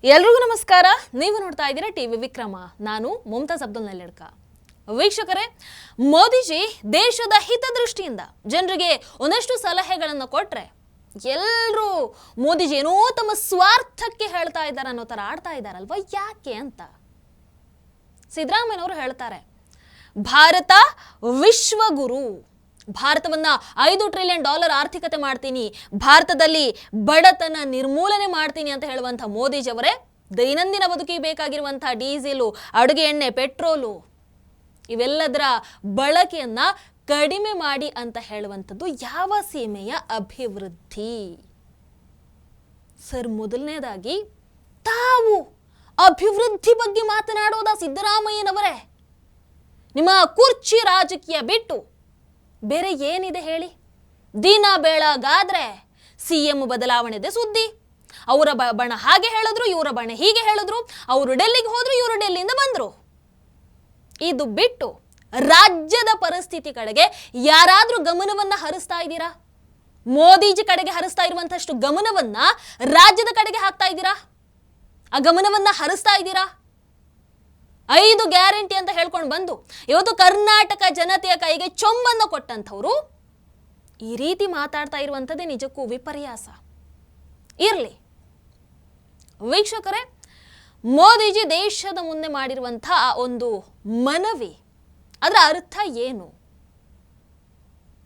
ಎಲ್ರಿಗೂ ನಮಸ್ಕಾರ. ನೀವು ನೋಡ್ತಾ ಇದ್ದೀರಾ ಟಿವಿ ವಿಕ್ರಮ. ನಾನು ಮುಮ್ತಾಜ್ ಅಬ್ದುಲ್ ನಲ್ಲೆಡ್ಕ. ವೀಕ್ಷಕರೇ, ಮೋದಿಜಿ ದೇಶದ ಹಿತದೃಷ್ಟಿಯಿಂದ ಜನರಿಗೆ ಒಂದಷ್ಟು ಸಲಹೆಗಳನ್ನು ಕೊಟ್ರೆ ಎಲ್ಲರೂ ಮೋದಿಜಿ ಏನೋ ತಮ್ಮ ಸ್ವಾರ್ಥಕ್ಕೆ ಹೇಳ್ತಾ ಇದ್ದಾರೆ ಅನ್ನೋ ಥರ ಆಡ್ತಾ ಇದ್ದಾರಲ್ವಾ, ಯಾಕೆ ಅಂತ ಸಿದ್ದರಾಮಯ್ಯನವರು ಹೇಳ್ತಾರೆ, ಭಾರತ ವಿಶ್ವಗುರು, ಭಾರತವನ್ನ $5 ಟ್ರಿಲಿಯನ್ ಆರ್ಥಿಕತೆ ಮಾಡ್ತೀನಿ, ಭಾರತದಲ್ಲಿ ಬಡತನ ನಿರ್ಮೂಲನೆ ಮಾಡ್ತೀನಿ ಅಂತ ಹೇಳುವಂಥ ಮೋದಿಜಿ ಅವರೇ ದೈನಂದಿನ ಬದುಕಿಗೆ ಬೇಕಾಗಿರುವಂತಹ ಡೀಸೆಲು, ಅಡುಗೆ ಎಣ್ಣೆ, ಪೆಟ್ರೋಲು ಇವೆಲ್ಲದರ ಬಳಕೆಯನ್ನ ಕಡಿಮೆ ಮಾಡಿ ಅಂತ ಹೇಳುವಂಥದ್ದು ಯಾವ ಸೀಮೆಯ ಅಭಿವೃದ್ಧಿ? ಸರ್, ಮೊದಲನೇದಾಗಿ ತಾವು ಅಭಿವೃದ್ಧಿ ಬಗ್ಗೆ ಮಾತನಾಡೋದ ಸಿದ್ದರಾಮಯ್ಯನವರೇ? ನಿಮ್ಮ ಕುರ್ಚಿ ರಾಜಕೀಯ ಬಿಟ್ಟು ಬೇರೆ ಏನಿದೆ ಹೇಳಿ? ದಿನ ಬೆಳಗಾದ್ರೆ CM ಬದಲಾವಣೆದೆ ಸುದ್ದಿ. ಅವರ ಬಣ ಹಾಗೆ ಹೇಳಿದ್ರು, ಇವರ ಬಣ ಹೀಗೆ ಹೇಳಿದ್ರು, ಅವರು ಡೆಲ್ಲಿಗೆ ಹೋದ್ರು, ಇವರು ಡೆಲ್ಲಿಯಿಂದ ಬಂದ್ರು. ಇದು ಬಿಟ್ಟು ರಾಜ್ಯದ ಪರಿಸ್ಥಿತಿ ಕಡೆಗೆ ಯಾರಾದ್ರೂ ಗಮನವನ್ನ ಹರಿಸ್ತಾ ಇದ್ದೀರಾ? ಮೋದಿಜಿ ಕಡೆಗೆ ಹರಿಸ್ತಾ ಇರುವಂತಷ್ಟು ಗಮನವನ್ನ ರಾಜ್ಯದ ಕಡೆಗೆ ಹಾಕ್ತಾ ಇದ್ದೀರಾ? ಆ ಗಮನವನ್ನ ಹರಿಸ್ತಾ ಇದ್ದೀರಾ? 5 ಗ್ಯಾರಂಟಿ ಅಂತ ಹೇಳ್ಕೊಂಡು ಬಂದು ಇವತ್ತು ಕರ್ನಾಟಕ ಜನತೆಯ ಕೈಗೆ ಚೊಂಬನ್ನು ಕೊಟ್ಟಂಥವ್ರು ಈ ರೀತಿ ಮಾತಾಡ್ತಾ ಇರುವಂಥದ್ದೇ ನಿಜಕ್ಕೂ ವಿಪರ್ಯಾಸ. ಇರಲಿ ವೀಕ್ಷಕರೇ, ಮೋದಿಜಿ ದೇಶದ ಮುಂದೆ ಮಾಡಿರುವಂಥ ಆ ಒಂದು ಮನವಿ, ಅದರ ಅರ್ಥ ಏನು?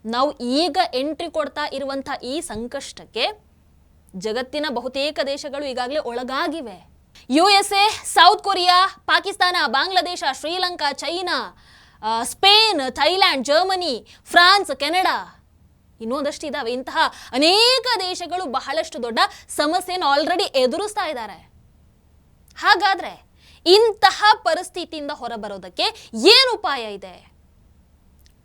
ನಾವು ಈಗ ಎಂಟ್ರಿ ಕೊಡ್ತಾ ಇರುವಂಥ ಈ ಸಂಕಷ್ಟಕ್ಕೆ ಜಗತ್ತಿನ ಬಹುತೇಕ ದೇಶಗಳು ಈಗಾಗಲೇ ಒಳಗಾಗಿವೆ. USA, south Korea, Pakistan, Bangladesh, Sri Lanka, China, Spain, Thailand, Germany, France, Canada ಇನ್ನೊಂದಷ್ಟು ಇದಾವೆ. ಇಂತಹ ಅನೇಕ ದೇಶಗಳು ಬಹಳಷ್ಟು ದೊಡ್ಡ ಸಮಸ್ಯೆಯನ್ನು ಆಲ್ರೆಡಿ ಎದುರಿಸ್ತಾ ಇದ್ದಾರೆ. ಹಾಗಾದ್ರೆ ಇಂತಹ ಪರಿಸ್ಥಿತಿಯಿಂದ ಹೊರಬರೋದಕ್ಕೆ ಏನು ಉಪಾಯ ಇದೆ?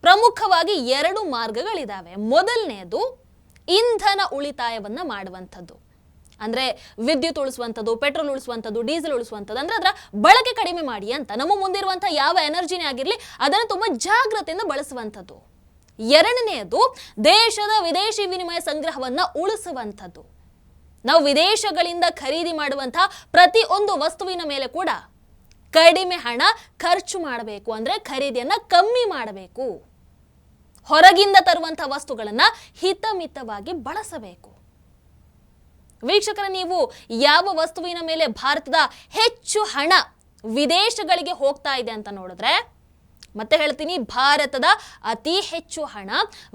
ಪ್ರಮುಖವಾಗಿ 2 ಮಾರ್ಗಗಳಿದಾವೆ. ಮೊದಲನೆಯದು ಇಂಧನ ಉಳಿತಾಯವನ್ನ ಮಾಡುವಂಥದ್ದು, ಅಂದ್ರೆ ವಿದ್ಯುತ್ ಉಳಿಸುವಂಥದ್ದು, ಪೆಟ್ರೋಲ್ ಉಳಿಸುವಂಥದ್ದು, ಡೀಸೆಲ್ ಉಳಿಸುವಂಥದ್ದು, ಅಂದ್ರೆ ಅದರ ಬಳಕೆ ಕಡಿಮೆ ಮಾಡಿ ಅಂತ. ನಮ್ಮ ಮುಂದಿರುವಂತಹ ಯಾವ ಎನರ್ಜಿನೇ ಆಗಿರಲಿ ಅದನ್ನು ತುಂಬಾ ಜಾಗ್ರತೆಯಿಂದ ಬಳಸುವಂಥದ್ದು. ಎರಡನೆಯದು ದೇಶದ ವಿದೇಶಿ ವಿನಿಮಯ ಸಂಗ್ರಹವನ್ನ ಉಳಿಸುವಂಥದ್ದು. ನಾವು ವಿದೇಶಗಳಿಂದ ಖರೀದಿ ಮಾಡುವಂತಹ ಪ್ರತಿಯೊಂದು ವಸ್ತುವಿನ ಮೇಲೆ ಕೂಡ ಕಡಿಮೆ ಹಣ ಖರ್ಚು ಮಾಡಬೇಕು, ಅಂದ್ರೆ ಖರೀದಿಯನ್ನ ಕಮ್ಮಿ ಮಾಡಬೇಕು. ಹೊರಗಿಂದ ತರುವಂತಹ ವಸ್ತುಗಳನ್ನ ಹಿತಮಿತವಾಗಿ ಬಳಸಬೇಕು. ವೀಕ್ಷಕರ, ನೀವು ಯಾವ ವಸ್ತುವಿನ ಮೇಲೆ ಭಾರತದ ಹೆಚ್ಚು ಹಣ ವಿದೇಶಗಳಿಗೆ ಹೋಗ್ತಾ ಇದೆ ಅಂತ ನೋಡಿದ್ರೆ, ಮತ್ತೆ ಹೇಳ್ತೀನಿ, ಭಾರತದ ಅತಿ ಹೆಚ್ಚು ಹಣ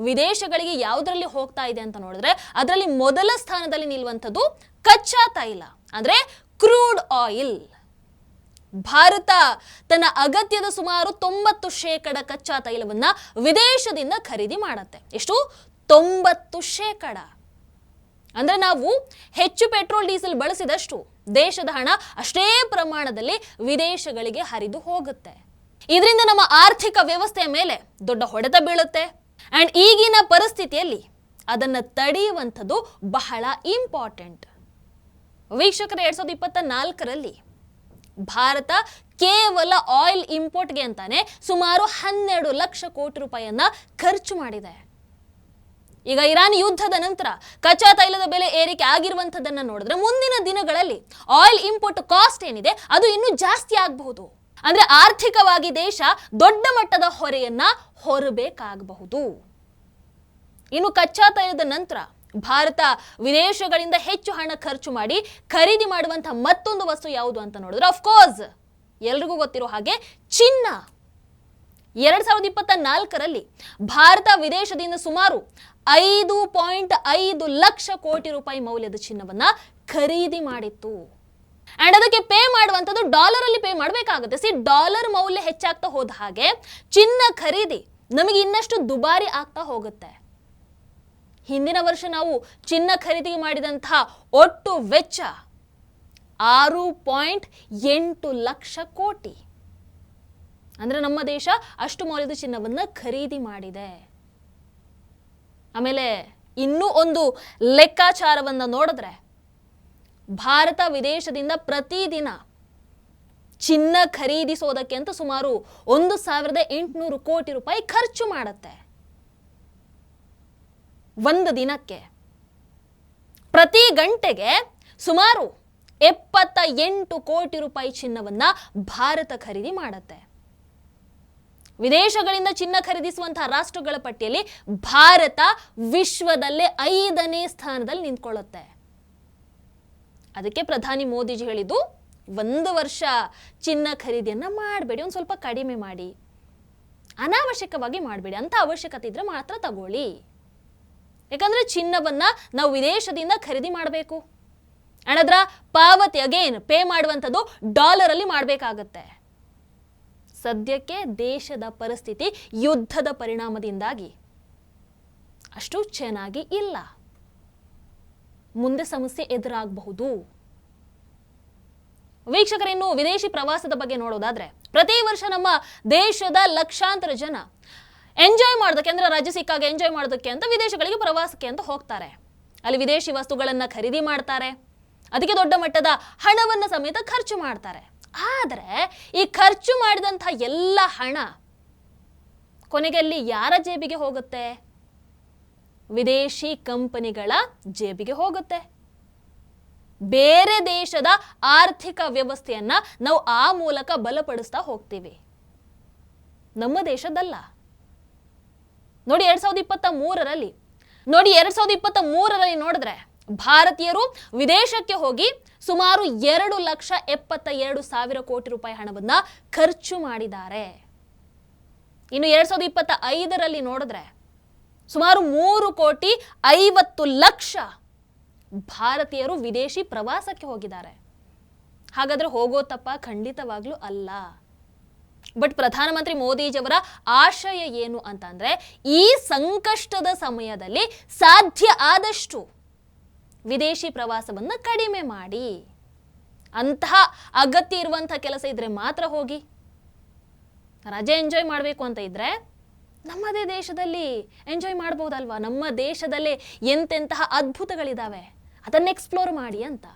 ವಿದೇಶಗಳಿಗೆ ಯಾವುದರಲ್ಲಿ ಹೋಗ್ತಾ ಇದೆ ಅಂತ ನೋಡಿದ್ರೆ ಅದರಲ್ಲಿ ಮೊದಲ ಸ್ಥಾನದಲ್ಲಿ ನಿಲ್ಲುವಂಥದ್ದು ಕಚ್ಚಾ ತೈಲ, ಅಂದ್ರೆ ಕ್ರೂಡ್ ಆಯಿಲ್. ಭಾರತ ತನ್ನ ಅಗತ್ಯದ ಸುಮಾರು 90% ಕಚ್ಚಾ ತೈಲವನ್ನ ವಿದೇಶದಿಂದ ಖರೀದಿ ಮಾಡುತ್ತೆ. ಎಷ್ಟು? 90%. ಅಂದ್ರೆ ನಾವು ಹೆಚ್ಚು ಪೆಟ್ರೋಲ್ ಡೀಸೆಲ್ ಬಳಸಿದಷ್ಟು ದೇಶದ ಹಣ ಅಷ್ಟೇ ಪ್ರಮಾಣದಲ್ಲಿ ವಿದೇಶಗಳಿಗೆ ಹರಿದು ಹೋಗುತ್ತೆ. ಇದರಿಂದ ನಮ್ಮ ಆರ್ಥಿಕ ವ್ಯವಸ್ಥೆಯ ಮೇಲೆ ದೊಡ್ಡ ಹೊಡೆತ ಬೀಳುತ್ತೆ. ಅಂಡ್ ಈಗಿನ ಪರಿಸ್ಥಿತಿಯಲ್ಲಿ ಅದನ್ನು ತಡೆಯುವಂಥದ್ದು ಬಹಳ ಇಂಪಾರ್ಟೆಂಟ್. ವೀಕ್ಷಕರ, 2024ರಲ್ಲಿ ಭಾರತ ಕೇವಲ ಆಯಿಲ್ ಇಂಪೋರ್ಟ್ಗೆ ಅಂತಾನೆ ಸುಮಾರು 12 ಲಕ್ಷ ಕೋಟಿ ರೂಪಾಯಿಯನ್ನ ಖರ್ಚು ಮಾಡಿದೆ. ಈಗ ಇರಾನ್ ಯುದ್ಧದ ನಂತರ ಕಚ್ಚಾ ತೈಲದ ಬೆಲೆ ಏರಿಕೆ ಆಗಿರುವಂಥದ್ದನ್ನ ನೋಡಿದ್ರೆ ಮುಂದಿನ ದಿನಗಳಲ್ಲಿ ಆಯಿಲ್ ಇಂಪೋರ್ಟ್ ಕಾಸ್ಟ್ ಏನಿದೆ ಅದು ಇನ್ನೂ ಜಾಸ್ತಿ ಆಗಬಹುದು. ಅಂದ್ರೆ ಆರ್ಥಿಕವಾಗಿ ದೇಶ ದೊಡ್ಡ ಮಟ್ಟದ ಹೊರೆಯನ್ನ ಹೊರಬೇಕಾಗಬಹುದು. ಇನ್ನು ಕಚ್ಚಾ ತೈಲದ ನಂತರ ಭಾರತ ವಿದೇಶಗಳಿಂದ ಹೆಚ್ಚು ಹಣ ಖರ್ಚು ಮಾಡಿ ಖರೀದಿ ಮಾಡುವಂತಹ ಮತ್ತೊಂದು ವಸ್ತು ಯಾವುದು ಅಂತ ನೋಡಿದ್ರೆ, ಅಫ್ಕೋರ್ಸ್ ಎಲ್ರಿಗೂ ಗೊತ್ತಿರೋ ಹಾಗೆ ಚಿನ್ನ. 2024ರಲ್ಲಿ ಭಾರತ ವಿದೇಶದಿಂದ ಸುಮಾರು 5.5 ಲಕ್ಷ ಕೋಟಿ ರೂಪಾಯಿ ಮೌಲ್ಯದ ಚಿನ್ನವನ್ನ ಖರೀದಿ ಮಾಡಿತ್ತು. ಅಂಡ್ ಅದಕ್ಕೆ ಪೇ ಮಾಡುವಂಥದ್ದು ಡಾಲರ್ ಅಲ್ಲಿ ಪೇ ಮಾಡಬೇಕಾಗುತ್ತೆ. ಡಾಲರ್ ಮೌಲ್ಯ ಹೆಚ್ಚಾಗ್ತಾ ಹೋದ ಹಾಗೆ ಚಿನ್ನ ಖರೀದಿ ನಮಗೆ ಇನ್ನಷ್ಟು ದುಬಾರಿ ಆಗ್ತಾ ಹೋಗುತ್ತೆ. ಹಿಂದಿನ ವರ್ಷ ನಾವು ಚಿನ್ನ ಖರೀದಿ ಮಾಡಿದಂತಹ ಒಟ್ಟು ವೆಚ್ಚ 6.8 ಲಕ್ಷ ಕೋಟಿ. ಅಂದ್ರೆ ನಮ್ಮ ದೇಶ ಅಷ್ಟು ಮೌಲ್ಯದ ಚಿನ್ನವನ್ನ ಖರೀದಿ ಮಾಡಿದೆ. ಆಮೇಲೆ ಇನ್ನೂ ಒಂದು ಲೆಕ್ಕಾಚಾರವನ್ನ ನೋಡಿದ್ರೆ, ಭಾರತ ವಿದೇಶದಿಂದ ಪ್ರತಿದಿನ ಚಿನ್ನ ಖರೀದಿಸೋದಕ್ಕೆ ಅಂತ ಸುಮಾರು 1,800 ಕೋಟಿ ರೂಪಾಯಿ ಖರ್ಚು ಮಾಡುತ್ತೆ. ಒಂದು ದಿನಕ್ಕೆ ಪ್ರತಿ ಗಂಟೆಗೆ ಸುಮಾರು 78 ಕೋಟಿ ರೂಪಾಯಿ ಚಿನ್ನವನ್ನ ಭಾರತ ಖರೀದಿ ಮಾಡುತ್ತೆ. ವಿದೇಶಗಳಿಂದ ಚಿನ್ನ ಖರೀದಿಸುವಂತಹ ರಾಷ್ಟ್ರಗಳ ಪಟ್ಟಿಯಲ್ಲಿ ಭಾರತ ವಿಶ್ವದಲ್ಲೇ 5ನೇ ಸ್ಥಾನದಲ್ಲಿ ನಿಂತ್ಕೊಳ್ಳುತ್ತೆ. ಅದಕ್ಕೆ ಪ್ರಧಾನಿ ಮೋದಿಜಿ ಹೇಳಿದ್ದು, 1 ವರ್ಷ ಚಿನ್ನ ಖರೀದಿಯನ್ನ ಮಾಡಬೇಡಿ, ಒಂದು ಸ್ವಲ್ಪ ಕಡಿಮೆ ಮಾಡಿ, ಅನಾವಶ್ಯಕವಾಗಿ ಮಾಡಬೇಡಿ, ಅಂತ ಅವಶ್ಯಕತೆ ಇದ್ರೆ ಮಾತ್ರ ತಗೊಳ್ಳಿ. ಯಾಕಂದ್ರೆ ಚಿನ್ನವನ್ನ ನಾವು ವಿದೇಶದಿಂದ ಖರೀದಿ ಮಾಡಬೇಕು, ಅದರ ಪಾವತಿ ಅಗೇನ್ ಪೇ ಮಾಡುವಂಥದ್ದು ಡಾಲರ್ ಅಲ್ಲಿ ಮಾಡಬೇಕಾಗತ್ತೆ. ಸದ್ಯಕ್ಕೆ ದೇಶದ ಪರಿಸ್ಥಿತಿ ಯುದ್ಧದ ಪರಿಣಾಮದಿಂದಾಗಿ ಅಷ್ಟು ಚೆನ್ನಾಗಿ ಇಲ್ಲ. ಮುಂದೆ ಸಮಸ್ಯೆ ಎದುರಾಗಬಹುದು. ವೀಕ್ಷಕರೇನು ವಿದೇಶಿ ಪ್ರವಾಸದ ಬಗ್ಗೆ ನೋಡೋದಾದ್ರೆ, ಪ್ರತಿ ವರ್ಷ ನಮ್ಮ ದೇಶದ ಲಕ್ಷಾಂತರ ಜನ ಎಂಜಾಯ್ ಮಾಡೋದಕ್ಕೆ, ಅಂದ್ರೆ ರಜೆ ಸಿಕ್ಕಾಗ ಎಂಜಾಯ್ ಮಾಡೋದಕ್ಕೆ ಅಂತ ವಿದೇಶಗಳಿಗೆ ಪ್ರವಾಸಕ್ಕೆ ಅಂತ ಹೋಗ್ತಾರೆ. ಅಲ್ಲಿ ವಿದೇಶಿ ವಸ್ತುಗಳನ್ನ ಖರೀದಿ ಮಾಡ್ತಾರೆ, ಅದಕ್ಕೆ ದೊಡ್ಡ ಮಟ್ಟದ ಹಣವನ್ನು ಸಮೇತ ಖರ್ಚು ಮಾಡ್ತಾರೆ. ಆದರೆ ಈ ಖರ್ಚು ಮಾಡಿದಂತಹ ಎಲ್ಲ ಹಣ ಕೊನೆಗೆ ಅಲ್ಲಿ ಯಾರ ಜೇಬಿಗೆ ಹೋಗುತ್ತೆ? ವಿದೇಶಿ ಕಂಪನಿಗಳ ಜೇಬಿಗೆ ಹೋಗುತ್ತೆ. ಬೇರೆ ದೇಶದ ಆರ್ಥಿಕ ವ್ಯವಸ್ಥೆಯನ್ನ ನಾವು ಆ ಮೂಲಕ ಬಲಪಡಿಸ್ತಾ ಹೋಗ್ತೀವಿ, ನಮ್ಮ ದೇಶದಲ್ಲ. ನೋಡಿ 2023ರಲ್ಲಿ ನೋಡಿದ್ರೆ ಭಾರತೀಯರು ವಿದೇಶಕ್ಕೆ ಹೋಗಿ ಸುಮಾರು 2,72,000 ಕೋಟಿ ರೂಪಾಯಿ ಹಣವನ್ನ ಖರ್ಚು ಮಾಡಿದ್ದಾರೆ. ಇನ್ನು 2025ರಲ್ಲಿ ನೋಡಿದ್ರೆ ಸುಮಾರು 3,50,00,000 ಭಾರತೀಯರು ವಿದೇಶಿ ಪ್ರವಾಸಕ್ಕೆ ಹೋಗಿದ್ದಾರೆ. ಹಾಗಾದ್ರೆ ಹೋಗೋ ತಪ್ಪ? ಖಂಡಿತವಾಗ್ಲೂ ಅಲ್ಲ. ಬಟ್ ಪ್ರಧಾನಮಂತ್ರಿ ಮೋದಿಜಿಯವರ ಆಶಯ ಏನು ಅಂತಂದ್ರೆ, ಈ ಸಂಕಷ್ಟದ ಸಮಯದಲ್ಲಿ ಸಾಧ್ಯ ಆದಷ್ಟು ವಿದೇಶಿ ಪ್ರವಾಸವನ್ನ ಕಡಿಮೆ ಮಾಡಿ, ಅಂತಹ ಅಗತ್ಯ ಇರುವಂತಹ ಕೆಲಸ ಇದ್ರೆ ಮಾತ್ರ ಹೋಗಿ. ರಜೆ ಎಂಜಾಯ್ ಮಾಡಬೇಕು ಅಂತ ಇದ್ರೆ ನಮ್ಮದೇ ದೇಶದಲ್ಲಿ ಎಂಜಾಯ್ ಮಾಡಬಹುದಲ್ವಾ? ನಮ್ಮ ದೇಶದಲ್ಲೇ ಎಂತೆಂತಹ ಅದ್ಭುತಗಳಿದಾವೆ, ಅದನ್ನ ಎಕ್ಸ್ಪ್ಲೋರ್ ಮಾಡಿ ಅಂತ.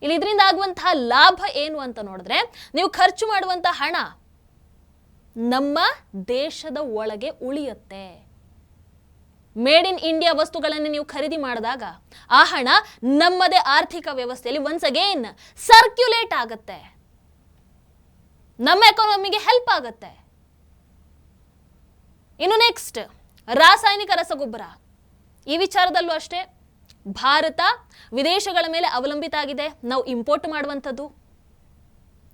ಇಲ್ಲಿ ಇದರಿಂದ ಆಗುವಂತಹ ಲಾಭ ಏನು ಅಂತ ನೋಡಿದ್ರೆ, ನೀವು ಖರ್ಚು ಮಾಡುವಂತಹ ಹಣ ನಮ್ಮ ದೇಶದ ಒಳಗೆ ಉಳಿಯುತ್ತೆ. ಮೇಡ್ ಇನ್ ಇಂಡಿಯಾ ವಸ್ತುಗಳನ್ನು ನೀವು ಖರೀದಿ ಮಾಡಿದಾಗ ಆ ಹಣ ನಮ್ಮದೇ ಆರ್ಥಿಕ ವ್ಯವಸ್ಥೆಯಲ್ಲಿ ಒನ್ಸ್ ಅಗೇನ್ ಸರ್ಕ್ಯುಲೇಟ್ ಆಗುತ್ತೆ, ನಮ್ಮ ಎಕಾನಮಿಗೆ ಹೆಲ್ಪ್ ಆಗುತ್ತೆ. ಇನ್ನು ನೆಕ್ಸ್ಟ್, ರಾಸಾಯನಿಕ ರಸಗೊಬ್ಬರ. ಈ ವಿಚಾರದಲ್ಲೂ ಅಷ್ಟೇ ಭಾರತ ವಿದೇಶಗಳ ಮೇಲೆ ಅವಲಂಬಿತ ಆಗಿದೆ. ನಾವು ಇಂಪೋರ್ಟ್ ಮಾಡುವಂಥದ್ದು.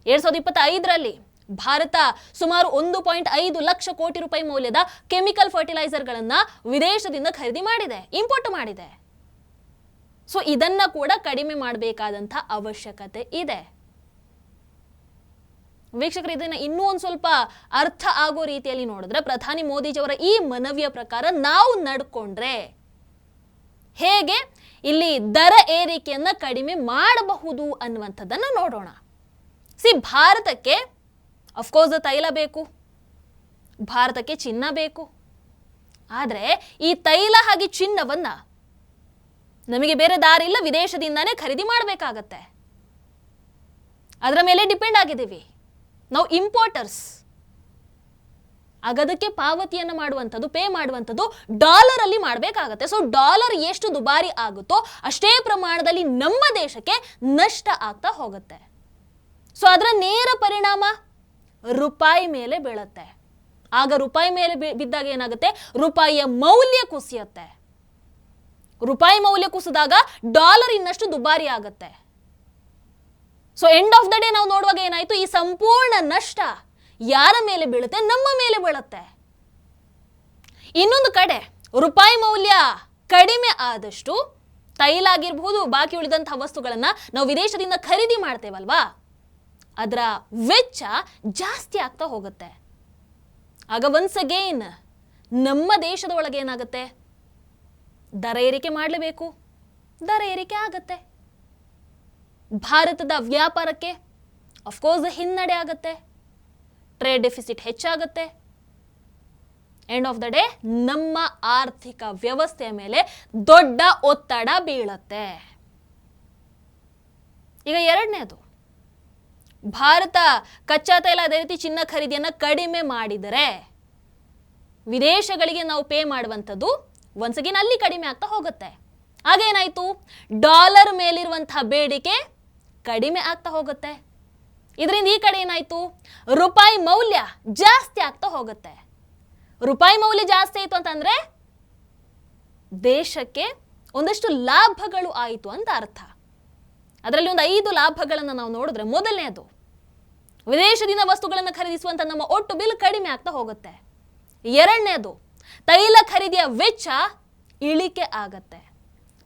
2025ರಲ್ಲಿ ಭಾರತ ಸುಮಾರು 1.5 ಲಕ್ಷ ಕೋಟಿ ರೂಪಾಯಿ ಮೌಲ್ಯದ ಕೆಮಿಕಲ್ ಫರ್ಟಿಲೈಸರ್ಗಳನ್ನ ವಿದೇಶದಿಂದ ಖರೀದಿ ಮಾಡಿದೆ, ಇಂಪೋರ್ಟ್ ಮಾಡಿದೆ. ಸೊ ಇದನ್ನ ಕೂಡ ಕಡಿಮೆ ಮಾಡಬೇಕಾದಂಥ ಅವಶ್ಯಕತೆ ಇದೆ. ವೀಕ್ಷಕರು, ಇದನ್ನ ಇನ್ನೂ ಒಂದು ಸ್ವಲ್ಪ ಅರ್ಥ ಆಗೋ ರೀತಿಯಲ್ಲಿ ನೋಡಿದ್ರೆ, ಪ್ರಧಾನಿ ಮೋದಿಜಿಯವರ ಈ ಮನವಿಯ ಪ್ರಕಾರ ನಾವು ನಡ್ಕೊಂಡ್ರೆ ಹೇಗೆ ಇಲ್ಲಿ ದರ ಏರಿಕೆಯನ್ನ ಕಡಿಮೆ ಮಾಡಬಹುದು ಅನ್ನುವಂಥದ್ದನ್ನು ನೋಡೋಣ. ಭಾರತಕ್ಕೆ ಅಫ್ಕೋರ್ಸ್ ತೈಲ ಬೇಕು, ಭಾರತಕ್ಕೆ ಚಿನ್ನ ಬೇಕು. ಆದರೆ ಈ ತೈಲ ಹಾಗೆ ಚಿನ್ನವನ್ನ ನಮಗೆ ಬೇರೆ ದಾರಿ ಇಲ್ಲ, ವಿದೇಶದಿಂದಾನೇ ಖರೀದಿ ಮಾಡಬೇಕಾಗತ್ತೆ. ಅದರ ಮೇಲೆ ಡಿಪೆಂಡ್ ಆಗಿದ್ದೀವಿ ನಾವು, ಇಂಪೋರ್ಟರ್ಸ್. ಅದಕ್ಕೆ ಪಾವತಿಯನ್ನು ಮಾಡುವಂಥದ್ದು, ಪೇ ಮಾಡುವಂಥದ್ದು ಡಾಲರ್ ಅಲ್ಲಿ ಮಾಡಬೇಕಾಗತ್ತೆ. ಸೊ ಡಾಲರ್ ಎಷ್ಟು ದುಬಾರಿ ಆಗುತ್ತೋ ಅಷ್ಟೇ ಪ್ರಮಾಣದಲ್ಲಿ ನಮ್ಮ ದೇಶಕ್ಕೆ ನಷ್ಟ ಆಗ್ತಾ ಹೋಗುತ್ತೆ. ಸೊ ಅದರ ನೇರ ಪರಿಣಾಮ ರೂಪಾಯಿ ಮೇಲೆ ಬೀಳುತ್ತೆ. ಆಗ ರೂಪಾಯಿ ಮೇಲೆ ಬಿದ್ದಾಗ ಏನಾಗುತ್ತೆ? ರೂಪಾಯಿಯ ಮೌಲ್ಯ ಕುಸಿಯುತ್ತೆ. ರೂಪಾಯಿ ಮೌಲ್ಯ ಕುಸಿದಾಗ ಡಾಲರ್ ಇನ್ನಷ್ಟು ದುಬಾರಿ ಆಗುತ್ತೆ. So end of the day ನಾವು ನೋಡುವಾಗ ಏನಾಯ್ತು? ಈ ಸಂಪೂರ್ಣ ನಷ್ಟ ಯಾರ ಮೇಲೆ ಬೀಳುತ್ತೆ? ನಮ್ಮ ಮೇಲೆ ಬೀಳುತ್ತೆ. ಇನ್ನೊಂದು ಕಡೆ ರೂಪಾಯಿ ಮೌಲ್ಯ ಕಡಿಮೆ ಆದಷ್ಟು ತೈಲ ಆಗಿರಬಹುದು, ಬಾಕಿ ಉಳಿದಂತಹ ವಸ್ತುಗಳನ್ನ ನಾವು ವಿದೇಶದಿಂದ ಖರೀದಿ ಮಾಡ್ತೇವಲ್ವಾ, ಅದರ ವೆಚ್ಚ ಜಾಸ್ತಿ ಆಗ್ತಾ ಹೋಗುತ್ತೆ. ಆಗ ಒನ್ಸ್ ಅಗೇನ್ ನಮ್ಮ ದೇಶದ ಒಳಗೆ ಏನಾಗುತ್ತೆ? ದರ ಏರಿಕೆ ಮಾಡಲೇಬೇಕು, ದರ ಏರಿಕೆ ಆಗತ್ತೆ. ಭಾರತದ ವ್ಯಾಪಾರಕ್ಕೆ ಅಫ್ಕೋರ್ಸ್ ಹಿನ್ನಡೆ ಆಗತ್ತೆ, ಟ್ರೇಡ್ ಡೆಫಿಸಿಟ್ ಹೆಚ್ಚಾಗುತ್ತೆ. ಎಂಡ್ ಆಫ್ ದ ಡೇ ನಮ್ಮ ಆರ್ಥಿಕ ವ್ಯವಸ್ಥೆಯ ಮೇಲೆ ದೊಡ್ಡ ಒತ್ತಡ ಬೀಳತ್ತೆ. ಈಗ ಎರಡನೇದು, ಭಾರತ ಕಚ್ಚಾ ತೈಲ ಅದೇ ರೀತಿ ಚಿನ್ನ ಖರೀದಿಯನ್ನ ಕಡಿಮೆ ಮಾಡಿದರೆ ವಿದೇಶಗಳಿಗೆ ನಾವು ಪೇ ಮಾಡುವಂಥದ್ದು ಒನ್ಸ್ ಅಗೇನ್ ಅಲ್ಲಿ ಕಡಿಮೆ ಆಗ್ತಾ ಹೋಗುತ್ತೆ. ಆಗೇನಾಯ್ತು, ಡಾಲರ್ ಮೇಲಿರುವಂತಹ ಬೇಡಿಕೆ ಕಡಿಮೆ ಆಗ್ತಾ ಹೋಗುತ್ತೆ. ಇದರಿಂದ ಈ ಕಡೆ ಏನಾಯ್ತು, ರೂಪಾಯಿ ಮೌಲ್ಯ ಜಾಸ್ತಿ ಆಗ್ತಾ ಹೋಗುತ್ತೆ. ರೂಪಾಯಿ ಮೌಲ್ಯ ಜಾಸ್ತಿ ಆಯಿತು ಅಂತಂದ್ರೆ ದೇಶಕ್ಕೆ ಒಂದಷ್ಟು ಲಾಭಗಳು ಆಯಿತು ಅಂತ ಅರ್ಥ. ಅದರಲ್ಲಿ ಒಂದು 5 ಲಾಭಗಳನ್ನು ನಾವು ನೋಡಿದ್ರೆ, ಮೊದಲನೇದು ವಿದೇಶದಿಂದ ವಸ್ತುಗಳನ್ನು ಖರೀದಿಸುವಂತ ನಮ್ಮ ಒಟ್ಟು ಬಿಲ್ ಕಡಿಮೆ ಆಗ್ತಾ ಹೋಗುತ್ತೆ. ಎರಡನೇದು ತೈಲ ಖರೀದಿಯ ವೆಚ್ಚ ಇಳಿಕೆ ಆಗತ್ತೆ.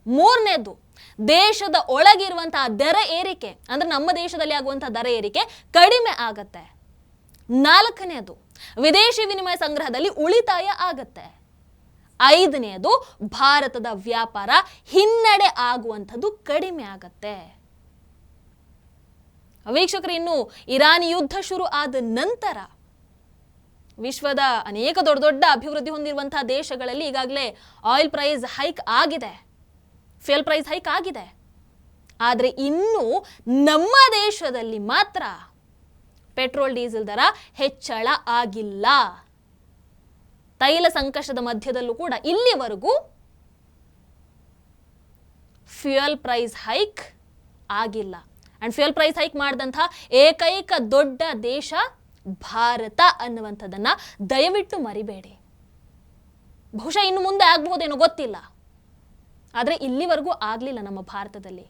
ಮೂರನೇದು ದೇಶದ ಒಳಗಿರುವಂತಹ ದರ ಏರಿಕೆ, ಅಂದ್ರೆ ನಮ್ಮ ದೇಶದಲ್ಲಿ ಆಗುವಂತಹ ದರ ಏರಿಕೆ ಕಡಿಮೆ ಆಗತ್ತೆ. ನಾಲ್ಕನೇದು ವಿದೇಶಿ ವಿನಿಮಯ ಸಂಗ್ರಹದಲ್ಲಿ ಉಳಿತಾಯ ಆಗತ್ತೆ. ಐದನೇದು ಭಾರತದ ವ್ಯಾಪಾರ ಹಿನ್ನಡೆ ಆಗುವಂಥದ್ದು ಕಡಿಮೆ ಆಗತ್ತೆ. ವೀಕ್ಷಕರು, ಇನ್ನು ಇರಾನ್ ಯುದ್ಧ ಶುರು ಆದ ನಂತರ ವಿಶ್ವದ ಅನೇಕ ದೊಡ್ಡ ದೊಡ್ಡ ಅಭಿವೃದ್ಧಿ ಹೊಂದಿರುವಂತಹ ದೇಶಗಳಲ್ಲಿ ಈಗಾಗಲೇ ಆಯಿಲ್ ಪ್ರೈಸ್ ಹೈಕ್ ಆಗಿದೆ, ಫ್ಯೂಯಲ್ ಪ್ರೈಸ್ ಹೈಕ್ ಆಗಿದೆ. ಆದರೆ ಇನ್ನು ನಮ್ಮ ದೇಶದಲ್ಲಿ ಮಾತ್ರ ಪೆಟ್ರೋಲ್ ಡೀಸೆಲ್ ದರ ಹೆಚ್ಚಳ ಆಗಿಲ್ಲ. ತೈಲ ಸಂಕಷ್ಟದ ಮಧ್ಯದಲ್ಲೂ ಕೂಡ ಇಲ್ಲಿವರೆಗೂ ಫ್ಯೂಯಲ್ ಪ್ರೈಸ್ ಹೈಕ್ ಆಗಿಲ್ಲ. ಅಂಡ್ ಫ್ಯೂಯಲ್ ಪ್ರೈಸ್ ಹೈಕ್ ಮಾಡಿದಂಥ ಏಕೈಕ ದೊಡ್ಡ ದೇಶ ಭಾರತ ಅನ್ನುವಂಥದ್ದನ್ನ ದಯವಿಟ್ಟು ಮರಿಬೇಡಿ. ಬಹುಶಃ ಇನ್ನು ಮುಂದೆ ಆಗಬಹುದೇನೋ ಗೊತ್ತಿಲ್ಲ, ಆದರೆ ಇಲ್ಲಿವರೆಗೂ ಆಗಲಿಲ್ಲ ನಮ್ಮ ಭಾರತದಲ್ಲಿ.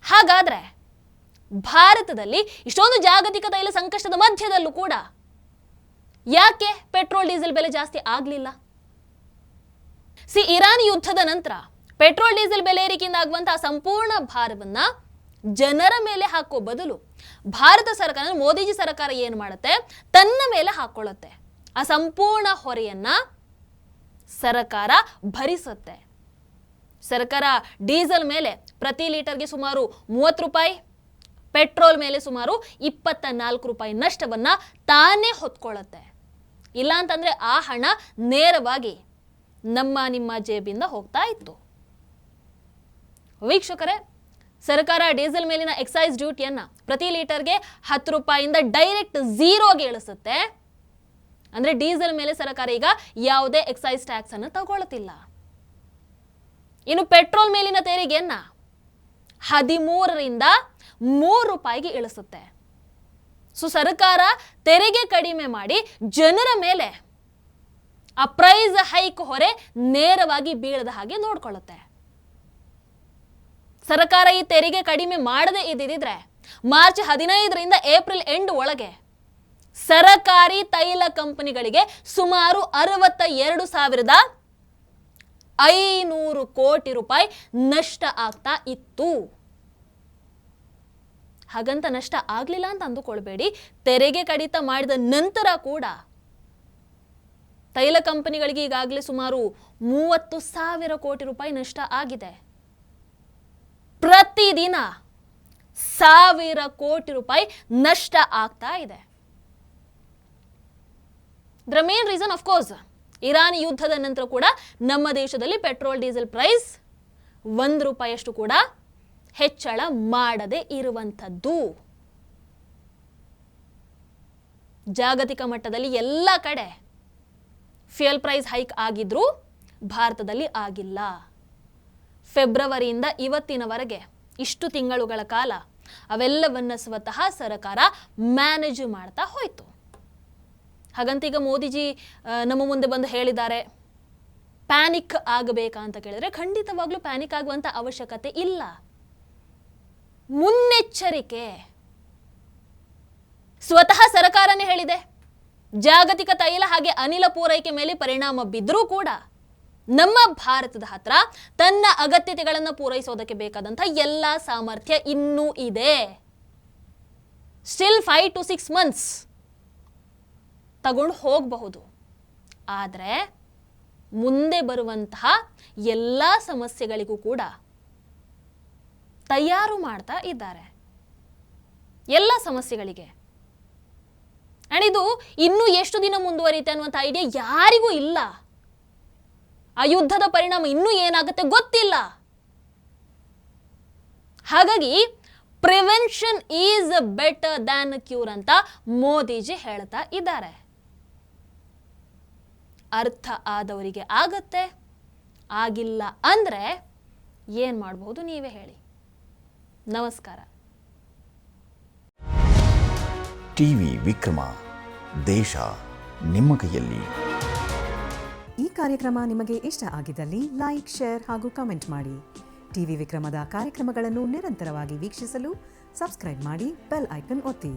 ಹಾಗಾದ್ರೆ ಭಾರತದಲ್ಲಿ ಇಷ್ಟೊಂದು ಜಾಗತಿಕ ತೈಲ ಸಂಕಷ್ಟದ ಮಧ್ಯದಲ್ಲೂ ಕೂಡ ಯಾಕೆ ಪೆಟ್ರೋಲ್ ಡೀಸೆಲ್ ಬೆಲೆ ಜಾಸ್ತಿ ಆಗಲಿಲ್ಲ? ಇರಾನ್ ಯುದ್ಧದ ನಂತರ ಪೆಟ್ರೋಲ್ ಡೀಸೆಲ್ ಬೆಲೆ ಏರಿಕೆಯಿಂದ ಆಗುವಂತಹ ಸಂಪೂರ್ಣ ಭಾರವನ್ನ ಜನರ ಮೇಲೆ ಹಾಕೋ ಬದಲು ಭಾರತ ಸರ್ಕಾರ, ಮೋದಿಜಿ ಸರ್ಕಾರ ಏನು ಮಾಡುತ್ತೆ, ತನ್ನ ಮೇಲೆ ಹಾಕೊಳ್ಳುತ್ತೆ. ಆ ಸಂಪೂರ್ಣ ಹೊರೆಯನ್ನ ಸರ್ಕಾರ ಭರಿಸುತ್ತೆ. ಸರ್ಕಾರ ಡೀಸೆಲ್ ಮೇಲೆ ಪ್ರತಿ ಲೀಟರ್ಗೆ ಸುಮಾರು 30 ರೂಪಾಯಿ, ಪೆಟ್ರೋಲ್ ಮೇಲೆ ಸುಮಾರು 24 ರೂಪಾಯಿ ನಷ್ಟವನ್ನ ತಾನೇ ಹೊತ್ಕೊಳ್ಳುತ್ತೆ. ಇಲ್ಲ ಅಂತಂದ್ರೆ ಆ ಹಣ ನೇರವಾಗಿ ನಿಮ್ಮ ಜೇಬಿಂದ ಹೋಗ್ತಾ ಇತ್ತು. ವೀಕ್ಷಕರೇ, ಸರ್ಕಾರ ಡೀಸೆಲ್ ಮೇಲಿನ ಎಕ್ಸೈಸ್ ಡ್ಯೂಟಿಯನ್ನ ಪ್ರತಿ ಲೀಟರ್ಗೆ 10 ರೂಪಾಯಿಯಿಂದ ಡೈರೆಕ್ಟ್ ಝೀರೋಗೆ ಇಳಿಸುತ್ತೆ. ಅಂದ್ರೆ ಡೀಸೆಲ್ ಮೇಲೆ ಸರ್ಕಾರ ಈಗ ಯಾವುದೇ ಎಕ್ಸೈಸ್ ಟ್ಯಾಕ್ಸ್ ಅನ್ನು ತಗೊಳ್ಳುತ್ತಿಲ್ಲ. ಇನ್ನು ಪೆಟ್ರೋಲ್ ಮೇಲಿನ ತೆರಿಗೆಯನ್ನ 13ರಿಂದ 3 ರೂಪಾಯಿಗೆ ಇಳಿಸುತ್ತೆ. ಸರ್ಕಾರ ತೆರಿಗೆ ಕಡಿಮೆ ಮಾಡಿ ಜನರ ಮೇಲೆ ಆ ಪ್ರೈಸ್ ಹೈಕ್ ಹೊರೆ ನೇರವಾಗಿ ಬೀಳದ ಹಾಗೆ ನೋಡ್ಕೊಳ್ಳುತ್ತೆ. ಸರ್ಕಾರ ಈ ತೆರಿಗೆ ಕಡಿಮೆ ಮಾಡದೇ ಇದ್ದಿದ್ರೆ ಮಾರ್ಚ್ 15ರಿಂದ ಏಪ್ರಿಲ್ ಎಂಡ್ ಒಳಗೆ ಸರಕಾರಿ ತೈಲ ಕಂಪನಿಗಳಿಗೆ ಸುಮಾರು 62,500 ಕೋಟಿ ರೂಪಾಯಿ ನಷ್ಟ ಆಗ್ತಾ ಇತ್ತು. ಹಾಗಂತ ನಷ್ಟ ಆಗ್ಲಿಲ್ಲ ಅಂತ ಅಂದುಕೊಳ್ಬೇಡಿ. ತೆರಿಗೆ ಕಡಿತ ಮಾಡಿದ ನಂತರ ಕೂಡ ತೈಲ ಕಂಪನಿಗಳಿಗೆ ಈಗಾಗಲೇ ಸುಮಾರು 30,000 ಕೋಟಿ ರೂಪಾಯಿ ನಷ್ಟ ಆಗಿದೆ. ಪ್ರತಿದಿನ 1,000 ಕೋಟಿ ರೂಪಾಯಿ ನಷ್ಟ ಆಗ್ತಾ ಇದೆ. The main reason of course Iran ಯುದ್ಧದ ನಂತರ ಕೂಡ ನಮ್ಮ ದೇಶದಲ್ಲಿ ಪೆಟ್ರೋಲ್ ಡೀಸೆಲ್ ಪ್ರೈಸ್ 1 ರೂಪಾಯಿಯಷ್ಟು ಕೂಡ ಹೆಚ್ಚಳ ಮಾಡದೆ ಇರುವಂಥದ್ದು. ಜಾಗತಿಕ ಮಟ್ಟದಲ್ಲಿ ಎಲ್ಲ ಕಡೆ ಫ್ಯೂಯಲ್ ಪ್ರೈಸ್ ಹೈಕ್ ಆಗಿದ್ರೂ ಭಾರತದಲ್ಲಿ ಆಗಿಲ್ಲ. ಫೆಬ್ರವರಿಯಿಂದ ಇವತ್ತಿನವರೆಗೆ ಇಷ್ಟು ತಿಂಗಳುಗಳ ಕಾಲ ಅವೆಲ್ಲವನ್ನ ಸ್ವತಃ ಸರ್ಕಾರ ಮ್ಯಾನೇಜ್ ಮಾಡ್ತಾ ಹೋಯ್ತು. ಹಾಗಂತೀಗ ಮೋದಿಜಿ ನಮ್ಮ ಮುಂದೆ ಬಂದು ಹೇಳಿದ್ದಾರೆ ಪ್ಯಾನಿಕ್ ಆಗಬೇಕಾ ಅಂತ ಕೇಳಿದ್ರೆ ಖಂಡಿತವಾಗ್ಲೂ ಪ್ಯಾನಿಕ್ ಆಗುವಂತ ಅವಶ್ಯಕತೆ ಇಲ್ಲ. ಮುನ್ನೆಚ್ಚರಿಕೆ ಸ್ವತಃ ಸರ್ಕಾರನೇ ಹೇಳಿದೆ. ಜಾಗತಿಕ ತೈಲ ಹಾಗೆ ಅನಿಲ ಪೂರೈಕೆ ಮೇಲೆ ಪರಿಣಾಮ ಬಿದ್ದರೂ ಕೂಡ ನಮ್ಮ ಭಾರತದ ಹತ್ರ ತನ್ನ ಅಗತ್ಯತೆಗಳನ್ನು ಪೂರೈಸೋದಕ್ಕೆ ಬೇಕಾದಂತ ಎಲ್ಲ ಸಾಮರ್ಥ್ಯ ಇನ್ನೂ ಇದೆ. ಸ್ಟಿಲ್ 5 to 6 ಮಂತ್ಸ್ ತಗೊಂಡು ಹೋಗಬಹುದು. ಆದರೆ ಮುಂದೆ ಬರುವಂತಹ ಎಲ್ಲ ಸಮಸ್ಯೆಗಳಿಗೂ ಕೂಡ ತಯಾರು ಮಾಡ್ತಾ ಇದ್ದಾರೆ, ಎಲ್ಲ ಸಮಸ್ಯೆಗಳಿಗೆ. ಅಂಡ್ ಇದು ಇನ್ನೂ ಎಷ್ಟು ದಿನ ಮುಂದುವರಿಯುತ್ತೆ ಅನ್ನುವಂಥ ಐಡಿಯಾ ಯಾರಿಗೂ ಇಲ್ಲ. ಆ ಯುದ್ಧದ ಪರಿಣಾಮ ಇನ್ನೂ ಏನಾಗುತ್ತೆ ಗೊತ್ತಿಲ್ಲ. ಹಾಗಾಗಿ prevention is better than cure ಅಂತ ಮೋದಿಜಿ ಹೇಳ್ತಾ ಇದ್ದಾರೆ. ಅರ್ಥ ಆದವರಿಗೆ ಆಗತ್ತೆ, ಆಗಿಲ್ಲ ಅಂದರೆ ಏನು ಮಾಡಬಹುದು ನೀವೇ ಹೇಳಿ. ನಮಸ್ಕಾರ. ಟಿವಿ ವಿಕ್ರಮ, ದೇಶ ನಿಮ್ಮ ಕೈಯಲ್ಲಿ. ಈ ಕಾರ್ಯಕ್ರಮ ನಿಮಗೆ ಇಷ್ಟ ಆಗಿದ್ದಲ್ಲಿ ಲೈಕ್, ಶೇರ್ ಹಾಗೂ ಕಮೆಂಟ್ ಮಾಡಿ. ಟಿವಿ ವಿಕ್ರಮದ ಕಾರ್ಯಕ್ರಮಗಳನ್ನು ನಿರಂತರವಾಗಿ ವೀಕ್ಷಿಸಲು ಸಬ್ಸ್ಕ್ರೈಬ್ ಮಾಡಿ, ಬೆಲ್ ಐಕನ್ ಒತ್ತಿ.